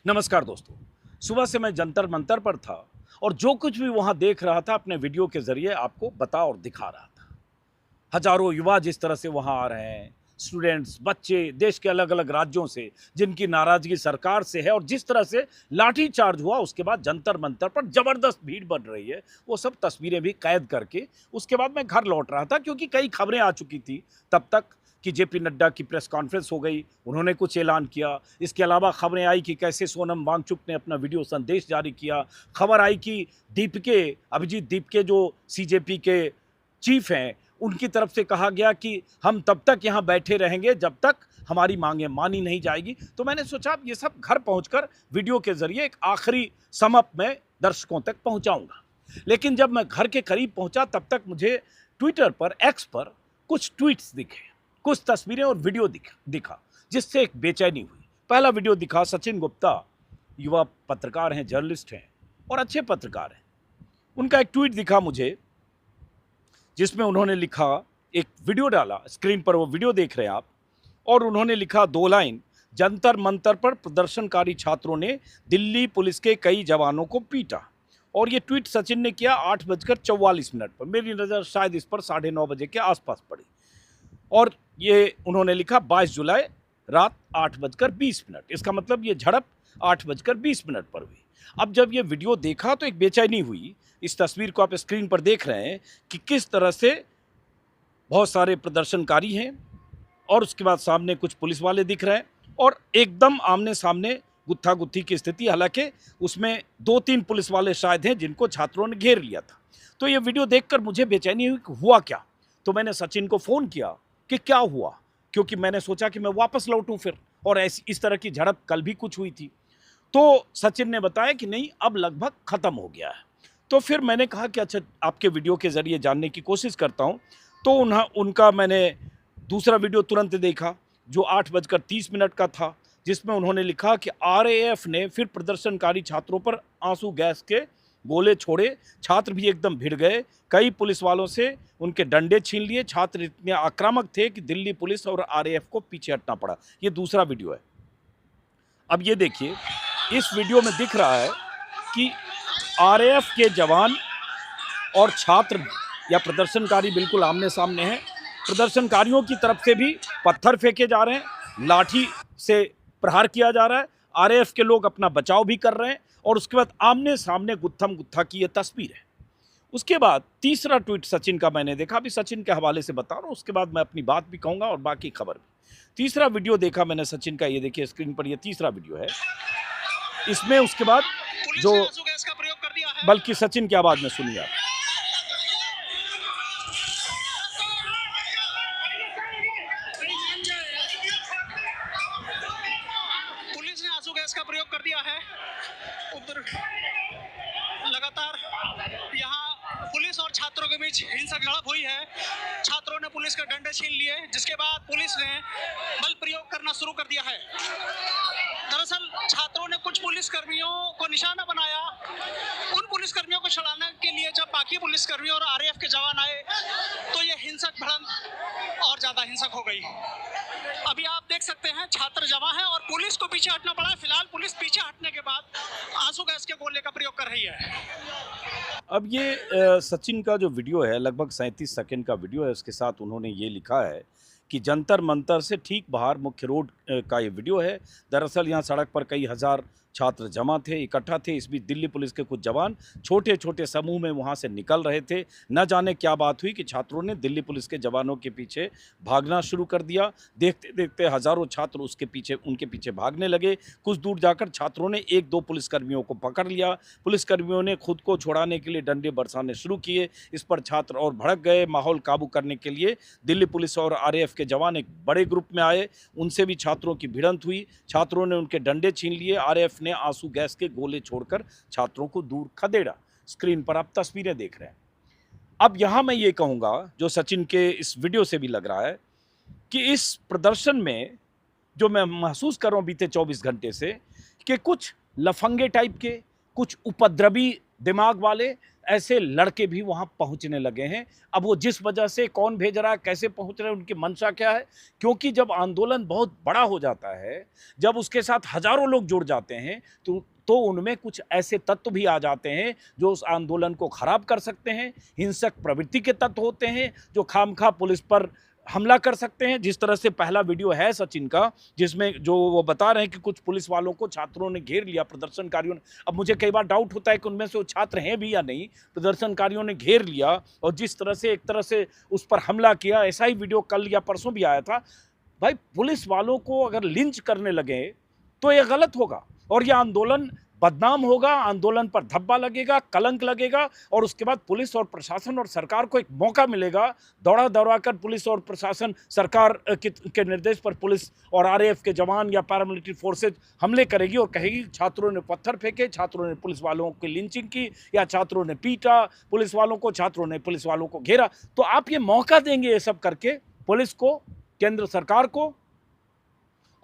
नमस्कार दोस्तों। सुबह से मैं जंतर मंतर पर था और जो कुछ भी वहां देख रहा था अपने वीडियो के जरिए आपको बता और दिखा रहा था। हजारों युवा जिस तरह से वहां आ रहे हैं, स्टूडेंट्स, बच्चे देश के अलग अलग राज्यों से, जिनकी नाराजगी सरकार से है और जिस तरह से लाठी चार्ज हुआ उसके बाद जंतर मंतर पर जबरदस्त भीड़ बढ़ रही है, वो सब तस्वीरें भी कैद करके उसके बाद मैं घर लौट रहा था क्योंकि कई खबरें आ चुकी थी तब तक कि जेपी नड्डा की प्रेस कॉन्फ्रेंस हो गई, उन्होंने कुछ ऐलान किया। इसके अलावा खबरें आई कि कैसे सोनम वांगचुक ने अपना वीडियो संदेश जारी किया। खबर आई कि दीपके, अभिजीत दीपके जो सीजेपी के चीफ हैं, उनकी तरफ से कहा गया कि हम तब तक यहाँ बैठे रहेंगे जब तक हमारी मांगें मानी नहीं जाएगी। तो मैंने सोचा अब ये सब घर पहुंचकर वीडियो के जरिए एक आखिरी सम अप में दर्शकों तक पहुंचाऊंगा। लेकिन जब मैं घर के करीब पहुंचा तब तक मुझे ट्विटर पर, एक्स पर कुछ ट्वीट्स दिखे, कुछ तस्वीरें और वीडियो दिखा जिससे एक बेचैनी हुई। पहला वीडियो दिखा, सचिन गुप्ता युवा पत्रकार हैं, जर्नलिस्ट हैं और अच्छे पत्रकार हैं। उनका एक ट्वीट दिखा मुझे जिसमें उन्होंने लिखा, एक वीडियो डाला, स्क्रीन पर वो वीडियो देख रहे हैं आप, और उन्होंने लिखा 2 लाइन, जंतर मंतर पर प्रदर्शनकारी छात्रों ने दिल्ली पुलिस के कई जवानों को पीटा। और ये ट्वीट सचिन ने किया 8:44 पर। मेरी नज़र शायद इस पर 9:30 बजे के आसपास पड़ी। और ये उन्होंने लिखा 22 जुलाई रात 8:20। इसका मतलब ये झड़प 8:20 पर हुई। अब जब ये वीडियो देखा तो एक बेचैनी हुई। इस तस्वीर को आप स्क्रीन पर देख रहे हैं कि किस तरह से बहुत सारे प्रदर्शनकारी हैं और उसके बाद सामने कुछ पुलिस वाले दिख रहे हैं और एकदम आमने सामने गुत्था गुत्थी की स्थिति। हालांकि उसमें 2-3 पुलिस वाले शायद हैं जिनको छात्रों ने घेर लिया था। तो ये वीडियो देखकर मुझे बेचैनी हुई कि हुआ क्या। तो मैंने सचिन को फ़ोन किया कि क्या हुआ, क्योंकि मैंने सोचा कि मैं वापस लौटूं फिर, और ऐसी इस तरह की झड़प कल भी कुछ हुई थी। तो सचिन ने बताया कि नहीं, अब लगभग ख़त्म हो गया है। तो फिर मैंने कहा कि अच्छा, आपके वीडियो के ज़रिए जानने की कोशिश करता हूँ। तो उनका मैंने दूसरा वीडियो तुरंत देखा जो 8:30 का था, जिसमें उन्होंने लिखा कि आरएएफ ने फिर प्रदर्शनकारी छात्रों पर आंसू गैस के गोले छोड़े, छात्र भी एकदम भिड़ गए, कई पुलिस वालों से उनके डंडे छीन लिए, छात्र इतने आक्रामक थे कि दिल्ली पुलिस और आरएएफ को पीछे हटना पड़ा। ये दूसरा वीडियो है। अब ये देखिए, इस वीडियो में दिख रहा है कि आरएएफ के जवान और छात्र या प्रदर्शनकारी बिल्कुल आमने सामने हैं। प्रदर्शनकारियों की तरफ से भी पत्थर फेंके जा रहे हैं, लाठी से प्रहार किया जा रहा है, आरएएफ के लोग अपना बचाव भी कर रहे हैं और उसके बाद आमने सामने गुत्थम गुत्था की ये तस्वीर है। उसके बाद तीसरा ट्वीट सचिन का मैंने देखा, अभी सचिन के हवाले से बता रहा हूँ, उसके बाद मैं अपनी बात भी कहूँगा और बाकी खबर भी। तीसरा वीडियो देखा मैंने सचिन का, ये देखिए स्क्रीन पर, ये तीसरा वीडियो है। इसमें उसके बाद जो, बल्कि सचिन की आवाज़ में सुनिए आप। पुलिस ने आंसू गैस का प्रयोग कर दिया है। उधर लगातार यहाँ पुलिस और छात्रों के बीच हिंसक झड़प हुई है। छात्रों ने पुलिस के डंडे छीन लिए, जिसके बाद पुलिस ने बल प्रयोग करना शुरू कर दिया है। दरअसल छात्रों ने कुछ पुलिसकर्मियों को निशाना बनाया। उन पुलिसकर्मियों को छुड़ाने के लिए जब बाकी पुलिसकर्मियों और आरएएफ के जवान आए तो ये हिंसक भिड़ंत और ज्यादा हिंसक हो गई। अभी आप देख सकते हैं छात्र जमा है और पुलिस को पीछे हटना पड़ा है। फिलहाल पुलिस पीछे हटने के बाद आंसू गैस के गोले का प्रयोग कर रही है। अब ये सचिन का जो वीडियो है, लगभग 37 सेकंड का वीडियो है। उसके साथ उन्होंने ये लिखा है कि जंतर मंतर से ठीक बाहर मुख्य रोड का ये वीडियो है। दरअसल यहाँ सड़क पर कई हज़ार छात्र जमा थे, इकट्ठा थे। इस बीच दिल्ली पुलिस के कुछ जवान छोटे छोटे समूह में वहाँ से निकल रहे थे। न जाने क्या बात हुई कि छात्रों ने दिल्ली पुलिस के जवानों के पीछे भागना शुरू कर दिया। देखते देखते हज़ारों छात्र उनके पीछे भागने लगे। कुछ दूर जाकर छात्रों ने 1-2 पुलिसकर्मियों को पकड़ लिया। पुलिसकर्मियों ने खुद को छुड़ाने के लिए डंडे बरसाने शुरू किए। इस पर छात्र और भड़क गए। माहौल काबू करने के लिए दिल्ली पुलिस और आरएएफ के जवान एक बड़े ग्रुप में आए। उनसे भी छात्रों की भिड़ंत हुई। छात्रों ने उनके डंडे छीन लिए। आरएएफ ने आंसू गैस के गोले छोड़कर छात्रों को दूर खदेड़ा। स्क्रीन पर आप तस्वीरें देख रहे हैं। अब यहां मैं ये कहूंगा, जो सचिन के इस वीडियो से भी लग रहा है, कि इस प्रदर्शन में जो मैं महसूस कर रहा हूं बीते 24 घंटे से, कि कुछ लफंगे टाइप के, कुछ उपद्रवी दिमाग वाले ऐसे लड़के भी वहां पहुंचने लगे हैं। अब वो जिस वजह से कौन भेज रहा है, कैसे पहुंच रहे हैं, उनकी मंशा क्या है, क्योंकि जब आंदोलन बहुत बड़ा हो जाता है, जब उसके साथ हजारों लोग जुड़ जाते हैं, तो उनमें कुछ ऐसे तत्व भी आ जाते हैं जो उस आंदोलन को खराब कर सकते हैं। हिंसक प्रवृत्ति के तत्व होते हैं जो खामखा पुलिस पर हमला कर सकते हैं। जिस तरह से पहला वीडियो है सचिन का, जिसमें जो वो बता रहे हैं कि कुछ पुलिस वालों को छात्रों ने घेर लिया, प्रदर्शनकारियों ने। अब मुझे कई बार डाउट होता है कि उनमें से वो छात्र हैं भी या नहीं। प्रदर्शनकारियों ने घेर लिया और जिस तरह से एक तरह से उस पर हमला किया, ऐसा ही वीडियो कल या परसों भी आया था। भाई, पुलिस वालों को अगर लिंच करने लगे तो ये गलत होगा और ये आंदोलन बदनाम होगा, आंदोलन पर धब्बा लगेगा, कलंक लगेगा और उसके बाद पुलिस और प्रशासन और सरकार को एक मौका मिलेगा। दौड़ा दौड़ा कर पुलिस और प्रशासन, सरकार के निर्देश पर पुलिस और आरएएफ के जवान या पैरामिलिट्री फोर्सेज हमले करेगी और कहेगी छात्रों ने पत्थर फेंके, छात्रों ने पुलिस वालों की लिंचिंग की, या छात्रों ने पीटा पुलिस वालों को, छात्रों ने पुलिस वालों को घेरा। तो आप ये मौका देंगे ये सब करके पुलिस को, केंद्र सरकार को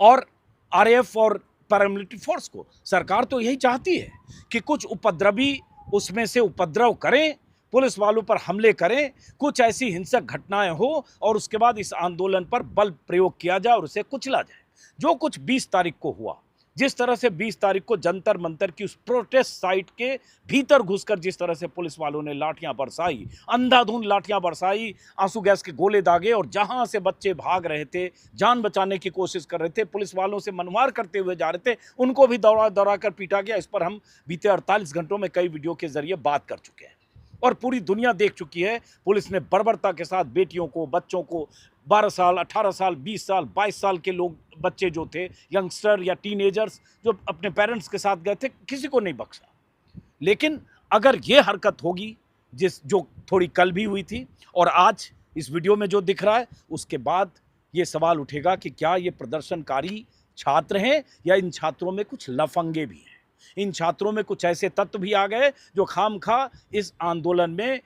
और आरएएफ और पैरामिलिट्री फोर्स को। सरकार तो यही चाहती है कि कुछ उपद्रवी उसमें से उपद्रव करें, पुलिस वालों पर हमले करें, कुछ ऐसी हिंसक घटनाएं हो और उसके बाद इस आंदोलन पर बल प्रयोग किया जाए और उसे कुचला जाए। जो कुछ 20 तारीख को हुआ, जिस तरह से 20 तारीख को जंतर मंतर की उस प्रोटेस्ट साइट के भीतर घुसकर जिस तरह से पुलिस वालों ने लाठियां बरसाई, अंधाधुंध लाठियां बरसाई, आंसू गैस के गोले दागे और जहां से बच्चे भाग रहे थे, जान बचाने की कोशिश कर रहे थे, पुलिस वालों से मनमार करते हुए जा रहे थे, उनको भी दौड़ा दौड़ा कर पीटा गया। इस पर हम बीते 48 घंटों में कई वीडियो के जरिए बात कर चुके हैं और पूरी दुनिया देख चुकी है। पुलिस ने बर्बरता के साथ बेटियों को, बच्चों को, 12 साल, 18 साल, 20 साल, 22 साल के लोग, बच्चे जो थे, यंगस्टर या टीनेजर्स जो अपने पेरेंट्स के साथ गए थे, किसी को नहीं बख्शा। लेकिन अगर ये हरकत होगी जो थोड़ी कल भी हुई थी और आज इस वीडियो में जो दिख रहा है, उसके बाद ये सवाल उठेगा कि क्या ये प्रदर्शनकारी छात्र हैं या इन छात्रों में कुछ लफंगे भी हैं। इन छात्रों में कुछ ऐसे तत्व भी आ गए जो खामखा इस आंदोलन में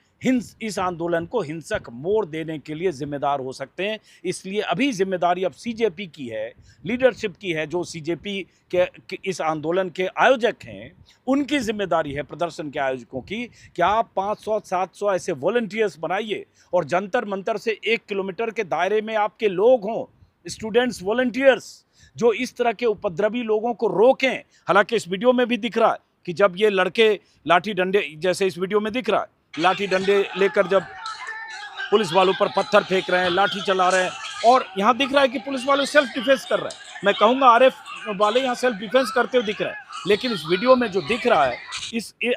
इस आंदोलन को हिंसक मोड़ देने के लिए जिम्मेदार हो सकते हैं। इसलिए अभी जिम्मेदारी अब सीजेपी की है, लीडरशिप की है, जो सीजेपी के इस आंदोलन के आयोजक हैं, उनकी जिम्मेदारी है, प्रदर्शन के आयोजकों की, कि आप 500-700 ऐसे वॉलंटियर्स बनाइए और जंतर मंतर से 1 किलोमीटर के दायरे में आपके लोग हों, स्टूडेंट्स, वॉलंटियर्स, जो इस तरह के उपद्रवी लोगों को रोकें। हालांकि इस वीडियो में भी दिख रहा है कि जब ये लड़के लाठी डंडे, जैसे इस वीडियो में दिख रहा है, लाठी डंडे लेकर जब पुलिस वालों पर पत्थर फेंक रहे हैं, लाठी चला रहे हैं, और यहाँ दिख रहा है कि पुलिस वाले सेल्फ डिफेंस कर रहे हैं। मैं कहूँगा आरएएफ वाले यहाँ सेल्फ डिफेंस करते हुए दिख रहे हैं। लेकिन इस वीडियो में जो दिख रहा है,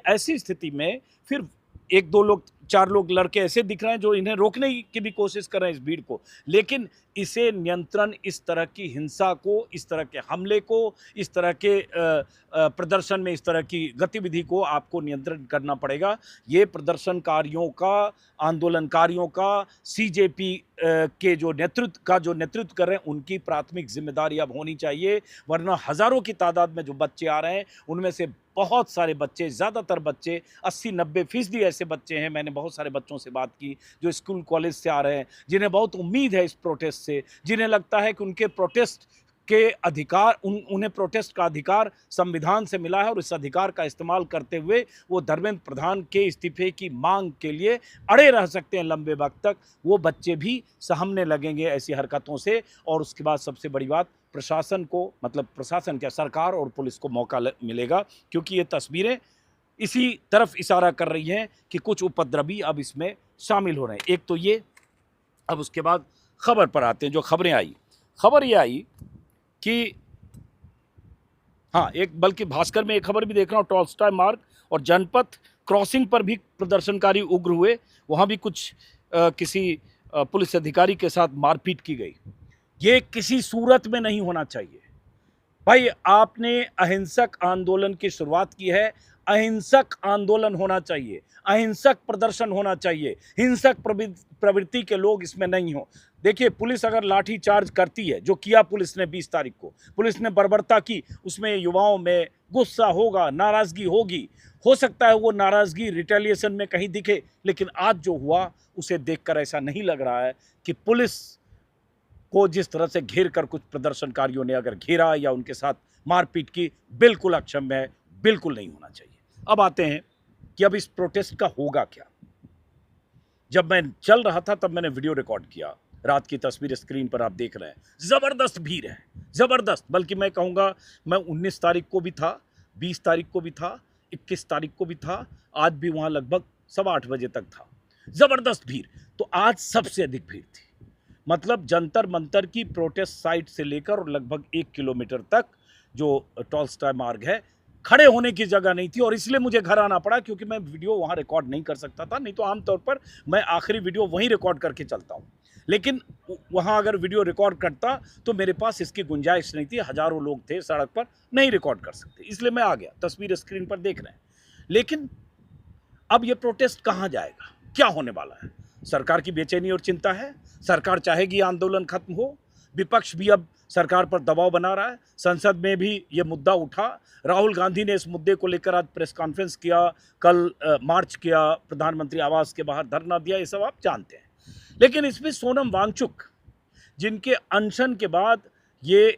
ऐसी स्थिति में फिर 1-2 लोग, 4 लोग लड़के ऐसे दिख रहे हैं जो इन्हें रोकने की भी कोशिश कर रहे हैं, इस भीड़ को। लेकिन इसे नियंत्रण, इस तरह की हिंसा को, इस तरह के हमले को, इस तरह के प्रदर्शन में इस तरह की गतिविधि को आपको नियंत्रण करना पड़ेगा। ये प्रदर्शनकारियों का, आंदोलनकारियों का, सीजेपी के जो नेतृत्व कर रहे हैं, उनकी प्राथमिक जिम्मेदारी अब होनी चाहिए। वरना हज़ारों की तादाद में जो बच्चे आ रहे हैं, उनमें से बहुत सारे बच्चे, ज़्यादातर बच्चे, 80-90% ऐसे बच्चे हैं, मैंने बहुत सारे बच्चों से बात की जो स्कूल कॉलेज से आ रहे हैं, जिन्हें बहुत उम्मीद है इस प्रोटेस्ट से, जिन्हें लगता है कि उनके प्रोटेस्ट के अधिकार, उन्हें प्रोटेस्ट का अधिकार संविधान से मिला है और इस अधिकार का इस्तेमाल करते हुए वो धर्मेंद्र प्रधान के इस्तीफे की मांग के लिए अड़े रह सकते हैं लंबे वक्त तक। वो बच्चे भी सहमने लगेंगे ऐसी हरकतों से। और उसके बाद सबसे बड़ी बात, प्रशासन को, मतलब प्रशासन क्या, सरकार और पुलिस को मौका मिलेगा, क्योंकि ये तस्वीरें इसी तरफ इशारा कर रही हैं कि कुछ उपद्रवी अब इसमें शामिल हो रहे हैं। एक तो ये, अब उसके बाद खबर पर आते हैं। जो खबरें आई, खबर ये आई कि हाँ, एक बल्कि भास्कर में एक खबर भी देख रहा हूँ, टॉल्स्टॉय मार्ग और जनपथ क्रॉसिंग पर भी प्रदर्शनकारी उग्र हुए, वहाँ भी कुछ किसी पुलिस अधिकारी के साथ मारपीट की गई। ये किसी सूरत में नहीं होना चाहिए भाई। आपने अहिंसक आंदोलन की शुरुआत की है, अहिंसक आंदोलन होना चाहिए, अहिंसक प्रदर्शन होना चाहिए, हिंसक प्रवृत्ति के लोग इसमें नहीं हो। देखिए, पुलिस अगर लाठी चार्ज करती है, जो किया पुलिस ने 20 तारीख को, पुलिस ने बर्बरता की, उसमें युवाओं में गुस्सा होगा, नाराज़गी होगी, हो सकता है वो नाराज़गी रिटेलिएशन में कहीं दिखे। लेकिन आज जो हुआ उसे देखकर ऐसा नहीं लग रहा है कि पुलिस को जिस तरह से घेर कर कुछ प्रदर्शनकारियों ने अगर घेरा या उनके साथ मारपीट की, बिल्कुल अक्षम्य है, बिल्कुल नहीं होना चाहिए। अब आते हैं कि अब इस प्रोटेस्ट का होगा क्या। जब मैं चल रहा था तब मैंने वीडियो रिकॉर्ड किया, रात की तस्वीर स्क्रीन पर आप देख रहे हैं। ज़बरदस्त भीड़ है, ज़बरदस्त। बल्कि मैं कहूँगा, मैं 19 तारीख को भी था, 20 तारीख को भी था, 21 तारीख को भी था, आज भी वहाँ लगभग 8:15 बजे तक था। ज़बरदस्त भीड़। तो आज सबसे अधिक भीड़ थी। मतलब जंतर मंतर की प्रोटेस्ट साइट से लेकर और लगभग 1 किलोमीटर तक जो टॉलस्टॉय मार्ग है, खड़े होने की जगह नहीं थी। और इसलिए मुझे घर आना पड़ा, क्योंकि मैं वीडियो वहाँ रिकॉर्ड नहीं कर सकता था। नहीं तो आमतौर पर मैं आखिरी वीडियो वहीं रिकॉर्ड करके चलता हूँ, लेकिन वहाँ अगर वीडियो रिकॉर्ड करता तो मेरे पास इसकी गुंजाइश नहीं थी। हज़ारों लोग थे सड़क पर, नहीं रिकॉर्ड कर सकते, इसलिए मैं आ गया। तस्वीर स्क्रीन पर देख रहे हैं। लेकिन अब ये प्रोटेस्ट कहाँ जाएगा, क्या होने वाला है? सरकार की बेचैनी और चिंता है। सरकार चाहेगी आंदोलन खत्म हो। विपक्ष भी अब सरकार पर दबाव बना रहा है। संसद में भी ये मुद्दा उठा। राहुल गांधी ने इस मुद्दे को लेकर आज प्रेस कॉन्फ्रेंस किया, कल मार्च किया, प्रधानमंत्री आवास के बाहर धरना दिया, ये सब आप जानते हैं। लेकिन इसमें सोनम वांगचुक, जिनके अनशन के बाद ये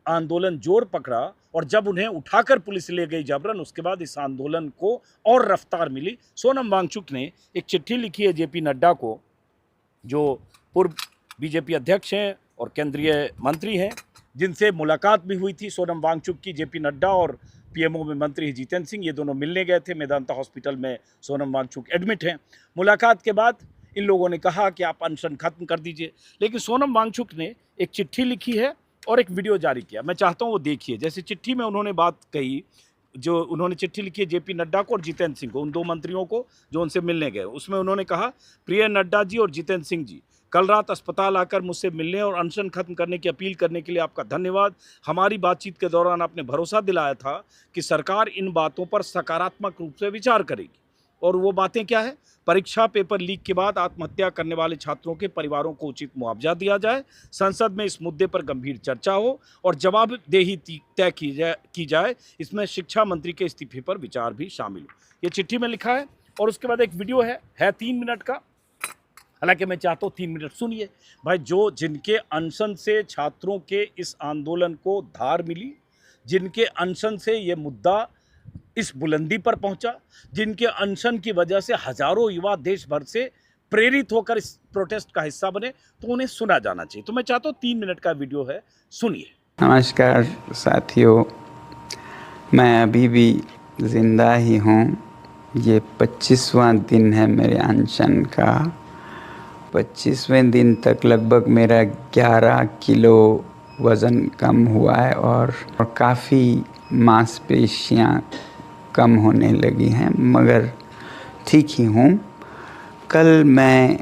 आंदोलन जोर पकड़ा और जब उन्हें उठाकर पुलिस ले गई जबरन, उसके बाद इस आंदोलन को और रफ्तार मिली। सोनम वांगचुक ने एक चिट्ठी लिखी है जेपी नड्डा को, जो पूर्व बीजेपी अध्यक्ष हैं और केंद्रीय मंत्री हैं, जिनसे मुलाकात भी हुई थी सोनम वांगचुक की। जेपी नड्डा और पीएमओ में मंत्री जितेंद्र सिंह, ये दोनों मिलने गए थे। मेदांता हॉस्पिटल में सोनम वांगचुक एडमिट हैं। मुलाकात के बाद इन लोगों ने कहा कि आप अनशन खत्म कर दीजिए। लेकिन सोनम वांगचुक ने एक चिट्ठी लिखी है और एक वीडियो जारी किया। मैं चाहता हूँ वो देखिए। जैसे चिट्ठी में उन्होंने बात कही, जो उन्होंने चिट्ठी लिखी है जेपी नड्डा को और जितेंद्र सिंह को, उन 2 मंत्रियों को जो उनसे मिलने गए। उसमें उन्होंने कहा, प्रिय नड्डा जी और जितेंद्र सिंह जी, कल रात अस्पताल आकर मुझसे मिलने और अनशन खत्म करने की अपील करने के लिए आपका धन्यवाद। हमारी बातचीत के दौरान आपने भरोसा दिलाया था कि सरकार इन बातों पर सकारात्मक रूप से विचार करेगी। और वो बातें क्या है? परीक्षा पेपर लीक के बाद आत्महत्या करने वाले छात्रों के परिवारों को उचित मुआवजा दिया जाए, संसद में इस मुद्दे पर गंभीर चर्चा हो और जवाबदेही तय की जाए। इसमें शिक्षा मंत्री के इस्तीफे पर विचार भी शामिल हो। ये चिट्ठी में लिखा है। और उसके बाद एक वीडियो है 3 मिनट का। हालांकि मैं चाहता हूँ 3 मिनट सुनिए भाई। जिनके अनशन से छात्रों के इस आंदोलन को धार मिली, जिनके अनशन से ये मुद्दा इस बुलंदी पर पहुंचा, जिनके अनशन की वजह से हजारों युवा देश भर से प्रेरित होकर इस प्रोटेस्ट का हिस्सा बने, तो उन्हें सुना जाना चाहिए। तो मैं चाहता हूँ 3 मिनट का वीडियो है, सुनिए। नमस्कार साथियों, मैं अभी भी ज़िंदा ही हूँ। ये 25वां दिन है मेरे अनशन का। 25वें दिन तक लगभग मेरा 11 किलो वज़न कम हुआ है और काफ़ी मांसपेशियाँ कम होने लगी हैं, मगर ठीक ही हूँ। कल मैं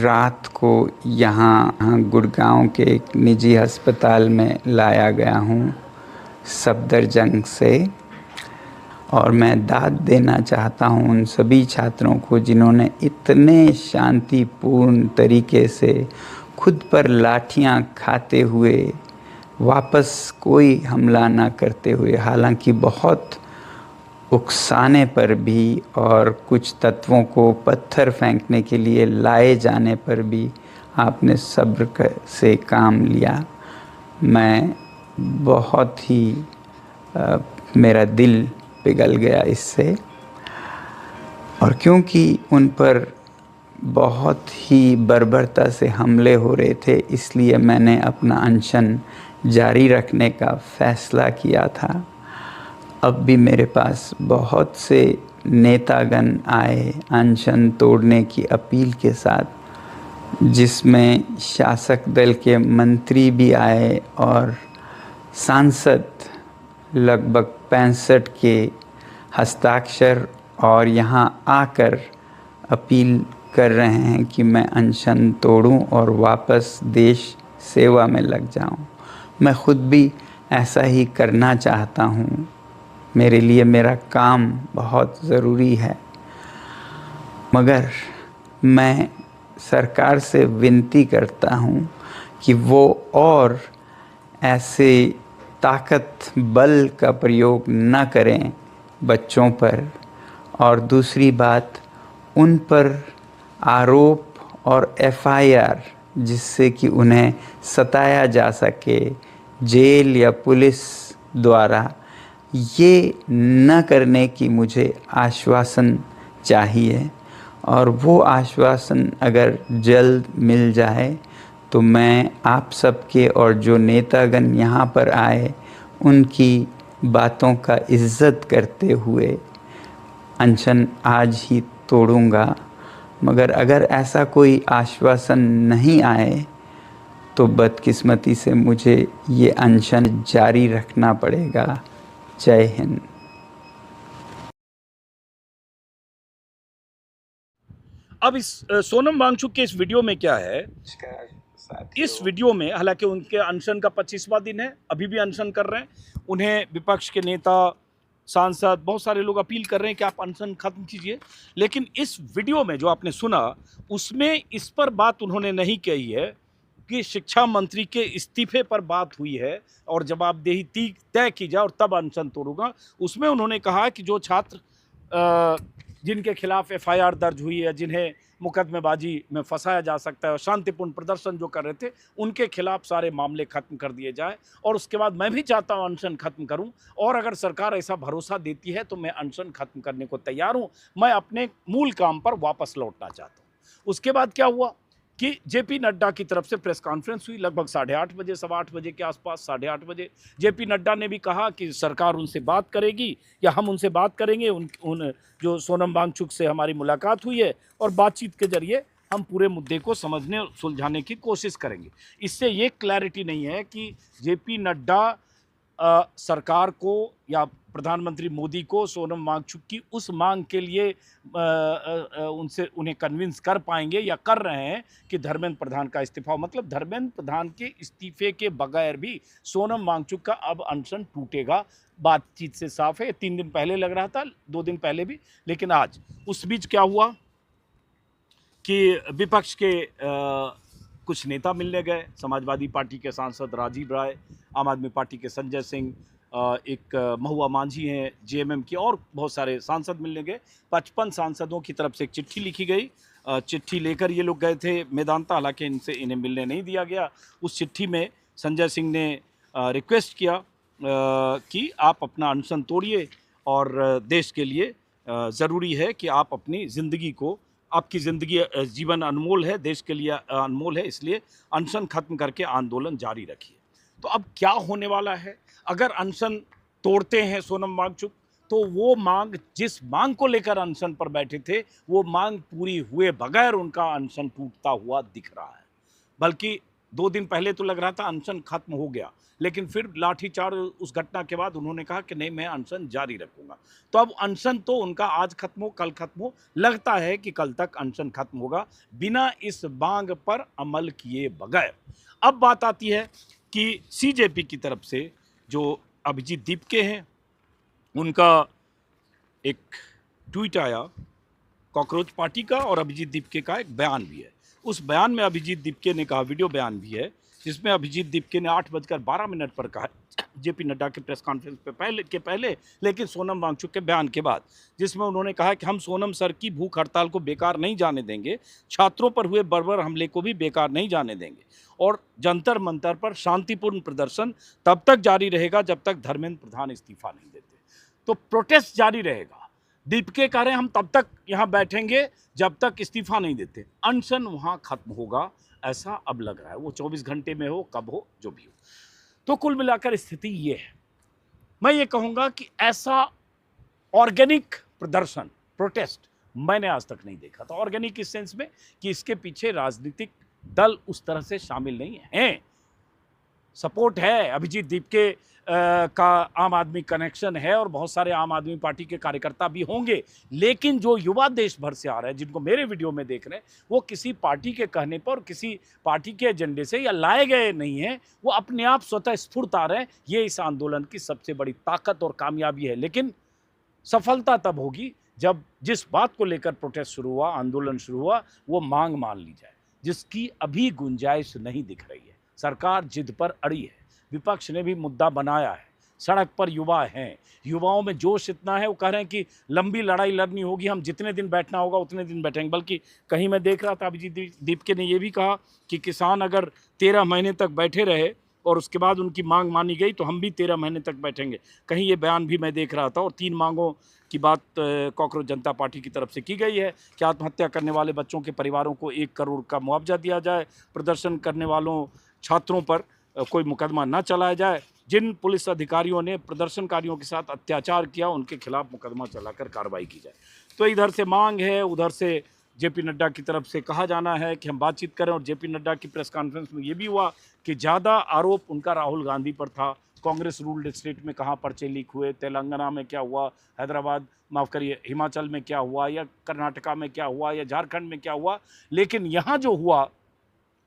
रात को यहाँ गुड़गांव के एक निजी अस्पताल में लाया गया हूँ सफदरजंग से। और मैं दाद देना चाहता हूँ उन सभी छात्रों को जिन्होंने इतने शांतिपूर्ण तरीके से खुद पर लाठियाँ खाते हुए, वापस कोई हमला ना करते हुए, हालांकि बहुत उकसाने पर भी और कुछ तत्वों को पत्थर फेंकने के लिए लाए जाने पर भी आपने सब्र से काम लिया। मैं बहुत ही मेरा दिल पिघल गया इससे। और क्योंकि उन पर बहुत ही बर्बरता से हमले हो रहे थे, इसलिए मैंने अपना अनशन जारी रखने का फ़ैसला किया था। अब भी मेरे पास बहुत से नेतागण आए अनशन तोड़ने की अपील के साथ, जिसमें शासक दल के मंत्री भी आए और सांसद लगभग 65 के हस्ताक्षर और यहाँ आकर अपील कर रहे हैं कि मैं अनशन तोड़ूं और वापस देश सेवा में लग जाऊं। मैं खुद भी ऐसा ही करना चाहता हूं। मेरे लिए मेरा काम बहुत ज़रूरी है, मगर मैं सरकार से विनती करता हूं कि वो और ऐसे ताकत बल का प्रयोग न करें बच्चों पर। और दूसरी बात, उन पर आरोप और एफआईआर जिससे कि उन्हें सताया जा सके जेल या पुलिस द्वारा, ये न करने की मुझे आश्वासन चाहिए, और वो आश्वासन अगर जल्द मिल जाए तो मैं आप सबके और जो नेतागण यहाँ पर आए उनकी बातों का इज़्ज़त करते हुए अनशन आज ही तोड़ूँगा। मगर अगर ऐसा कोई आश्वासन नहीं आए तो बदकिस्मती से मुझे ये अनशन जारी रखना पड़ेगा। जय हिंद। अब इस सोनम वांगचुक के इस वीडियो में क्या है, इस वीडियो में हालांकि उनके अनशन का 25वां दिन है, अभी भी अनशन कर रहे हैं, उन्हें विपक्ष के नेता, सांसद, बहुत सारे लोग अपील कर रहे हैं कि आप अनशन खत्म कीजिए, लेकिन इस वीडियो में जो आपने सुना उसमें इस पर बात उन्होंने नहीं कही है कि शिक्षा मंत्री के इस्तीफे पर बात हुई है और जवाबदेही तय की जाए और तब अनशन तोड़ूंगा। उसमें उन्होंने कहा कि जो छात्र जिनके खिलाफ एफआईआर दर्ज हुई है, जिन्हें मुकदमेबाजी में फंसाया जा सकता है और शांतिपूर्ण प्रदर्शन जो कर रहे थे, उनके खिलाफ सारे मामले खत्म कर दिए जाए। और उसके बाद मैं भी चाहता हूं अनशन खत्म करूं, और अगर सरकार ऐसा भरोसा देती है तो मैं अनशन खत्म करने को तैयार हूं। मैं अपने मूल काम पर वापस लौटना चाहता हूं। उसके बाद क्या हुआ कि जेपी नड्डा की तरफ से प्रेस कॉन्फ्रेंस हुई लगभग 8:30 बजे, 8:15 बजे के आसपास, 8:30 बजे। जेपी नड्डा ने भी कहा कि सरकार उनसे बात करेगी या हम उनसे बात करेंगे। उन जो सोनम वांगचुक से हमारी मुलाकात हुई है और बातचीत के जरिए हम पूरे मुद्दे को समझने और सुलझाने की कोशिश करेंगे। इससे ये क्लैरिटी नहीं है कि जेपी नड्डा सरकार को या प्रधानमंत्री मोदी को सोनम वांगचुक की उस मांग के लिए उन्हें कन्विंस कर पाएंगे या कर रहे हैं कि धर्मेंद्र प्रधान का इस्तीफा। मतलब धर्मेंद्र प्रधान के इस्तीफे के बगैर भी सोनम वांगचुक का अब अनशन टूटेगा, बातचीत से साफ है। 3 दिन पहले लग रहा था, 2 दिन पहले भी, लेकिन आज। उस बीच क्या हुआ कि विपक्ष के कुछ नेता मिलने गए। समाजवादी पार्टी के सांसद राजीव राय, आम आदमी पार्टी के संजय सिंह, एक महुआ मांझी हैं जेएमएम की, और बहुत सारे सांसद मिलने गए। 55 सांसदों की तरफ से एक चिट्ठी लिखी गई। चिट्ठी लेकर ये लोग गए थे मेदांता, हालांकि इन्हें मिलने नहीं दिया गया। उस चिट्ठी में संजय सिंह ने रिक्वेस्ट किया कि आप अपना अनशन तोड़िए और देश के लिए ज़रूरी है कि आप अपनी ज़िंदगी को, आपकी ज़िंदगी, जीवन अनमोल है, देश के लिए अनमोल है, इसलिए अनशन खत्म करके आंदोलन जारी रखिए। तो अब क्या होने वाला है, अगर अनशन तोड़ते हैं सोनम वांगचुक तो वो मांग, जिस मांग को लेकर अनशन पर बैठे थे, वो मांग पूरी हुए बगैर उनका अनशन टूटता हुआ दिख रहा है। बल्कि 2 दिन पहले तो लग रहा था अनशन खत्म हो गया, लेकिन फिर लाठीचार्ज उस घटना के बाद उन्होंने कहा कि नहीं, मैं अनशन जारी रखूंगा। तो अब अनशन तो उनका आज खत्म हो, कल खत्म हो, लगता है कि कल तक अनशन खत्म होगा बिना इस मांग पर अमल किए बगैर। अब बात आती है कि सीजेपी की तरफ से जो अभिजीत दीपके हैं, उनका एक ट्वीट आया कॉकरोच पार्टी का, और अभिजीत दीपके का एक बयान भी है। उस बयान में अभिजीत दीपके ने कहा, वीडियो बयान भी है, जिसमें अभिजीत दीपके ने 8:12 पर कहा, जेपी नड्डा के प्रेस कॉन्फ्रेंस पे पहले, लेकिन सोनम वांगचुक के बयान के बाद, जिसमें उन्होंने कहा कि हम सोनम सर की भूख हड़ताल को बेकार नहीं जाने देंगे, छात्रों पर हुए बर्बर हमले को भी बेकार नहीं जाने देंगे, और जंतर मंतर पर शांतिपूर्ण प्रदर्शन तब तक जारी रहेगा जब तक धर्मेंद्र प्रधान इस्तीफा नहीं देते। तो प्रोटेस्ट जारी रहेगा। दीपके कह रहे हैं हम तब तक यहाँ बैठेंगे जब तक इस्तीफा नहीं देते। अनशन वहाँ खत्म होगा, ऐसा अब लग रहा है। वो 24 घंटे में हो, कब हो, जो भी हो। तो कुल मिलाकर स्थिति ये है। मैं ये कहूँगा कि ऐसा ऑर्गेनिक प्रदर्शन, प्रोटेस्ट मैंने आज तक नहीं देखा था। ऑर्गेनिक इस सेंस में कि इसके पीछे राजनीतिक दल उस तरह से शामिल नहीं हैं। सपोर्ट है, अभिजीत दीपके का आम आदमी कनेक्शन है और बहुत सारे आम आदमी पार्टी के कार्यकर्ता भी होंगे, लेकिन जो युवा देश भर से आ रहे हैं, जिनको मेरे वीडियो में देख रहे हैं, वो किसी पार्टी के कहने पर, किसी पार्टी के एजेंडे से या लाए गए नहीं हैं, वो अपने आप स्वतः स्फूर्त आ रहे हैं। ये इस आंदोलन की सबसे बड़ी ताकत और कामयाबी है। लेकिन सफलता तब होगी जब जिस बात को लेकर प्रोटेस्ट शुरू हुआ, आंदोलन शुरू हुआ, वो मांग मान ली जाए, जिसकी अभी गुंजाइश नहीं दिख रही है। सरकार जिद पर अड़ी है, विपक्ष ने भी मुद्दा बनाया है, सड़क पर युवा हैं, युवाओं में जोश इतना है, वो कह रहे हैं कि लंबी लड़ाई लड़नी होगी, हम जितने दिन बैठना होगा उतने दिन बैठेंगे। बल्कि कहीं मैं देख रहा था, अभिजीत दीपके ने ये भी कहा कि किसान अगर 13 महीने तक बैठे रहे और उसके बाद उनकी मांग मानी गई तो हम भी 13 महीने तक बैठेंगे। कहीं ये बयान भी मैं देख रहा था और 3 मांगों की बात कॉकरोच जनता पार्टी की तरफ से की गई है कि आत्महत्या करने वाले बच्चों के परिवारों को 1 करोड़ का मुआवजा दिया जाए, प्रदर्शन करने वालों छात्रों पर कोई मुकदमा न चलाया जाए, जिन पुलिस अधिकारियों ने प्रदर्शनकारियों के साथ अत्याचार किया उनके खिलाफ मुकदमा चलाकर कार्रवाई की जाए। तो इधर से मांग है, उधर से जेपी नड्डा की तरफ से कहा जाना है कि हम बातचीत करें। और जेपी नड्डा की प्रेस कॉन्फ्रेंस में ये भी हुआ कि ज़्यादा आरोप उनका राहुल गांधी पर था। कांग्रेस रूल्ड स्टेट में कहाँ पर्चे लीक हुए, तेलंगाना में क्या हुआ, हैदराबाद माफ़ करिए हिमाचल में क्या हुआ, या कर्नाटका में क्या हुआ, या झारखंड में क्या हुआ, लेकिन यहाँ जो हुआ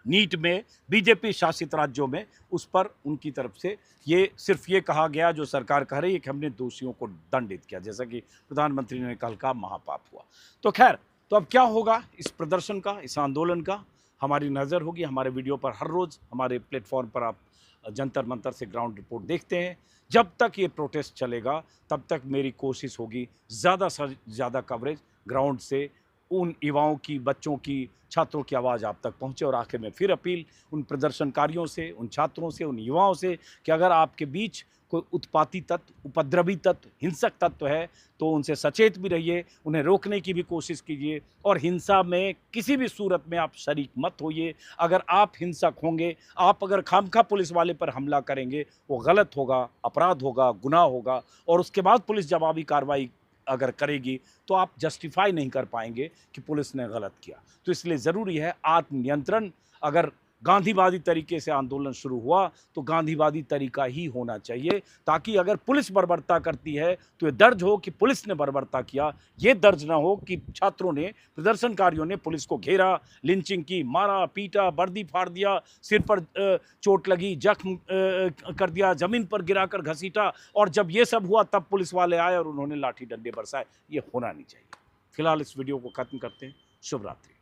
नीट में बीजेपी शासित राज्यों में, उस पर उनकी तरफ से ये सिर्फ ये कहा गया जो सरकार कह रही है कि हमने दोषियों को दंडित किया, जैसा कि प्रधानमंत्री ने कल कहा महापाप हुआ। तो खैर, तो अब क्या होगा इस प्रदर्शन का, इस आंदोलन का, हमारी नज़र होगी। हमारे वीडियो पर हर रोज़ हमारे प्लेटफॉर्म पर आप जंतर मंतर से ग्राउंड रिपोर्ट देखते हैं। जब तक ये प्रोटेस्ट चलेगा तब तक मेरी कोशिश होगी ज़्यादा से ज़्यादा कवरेज ग्राउंड से, उन युवाओं की, बच्चों की, छात्रों की आवाज़ आप तक पहुंचे। और आखिर में फिर अपील उन प्रदर्शनकारियों से, उन छात्रों से, उन युवाओं से कि अगर आपके बीच कोई उत्पाती तत्व, उपद्रवी तत्व, हिंसक तत्व है तो उनसे सचेत भी रहिए, उन्हें रोकने की भी कोशिश कीजिए और हिंसा में किसी भी सूरत में आप शरीक मत होइए। अगर आप हिंसक होंगे, आप अगर खामखा पुलिस वाले पर हमला करेंगे, वो गलत होगा, अपराध होगा, गुनाह होगा, और उसके बाद पुलिस जवाबी कार्रवाई अगर करेगी तो आप जस्टिफाई नहीं कर पाएंगे कि पुलिस ने गलत किया। तो इसलिए ज़रूरी है आत्मनियंत्रण। अगर गांधीवादी तरीके से आंदोलन शुरू हुआ तो गांधीवादी तरीका ही होना चाहिए, ताकि अगर पुलिस बर्बरता करती है तो ये दर्ज हो कि पुलिस ने बर्बरता किया, ये दर्ज ना हो कि छात्रों ने, प्रदर्शनकारियों ने पुलिस को घेरा, लिंचिंग की, मारा पीटा, वर्दी फाड़ दिया, सिर पर चोट लगी, जख्म कर दिया, ज़मीन पर गिराकर घसीटा, और जब ये सब हुआ तब पुलिस वाले आए और उन्होंने लाठी डंडे बरसाए। ये होना नहीं चाहिए। फिलहाल इस वीडियो को ख़त्म करते हैं। शुभ रात्रि।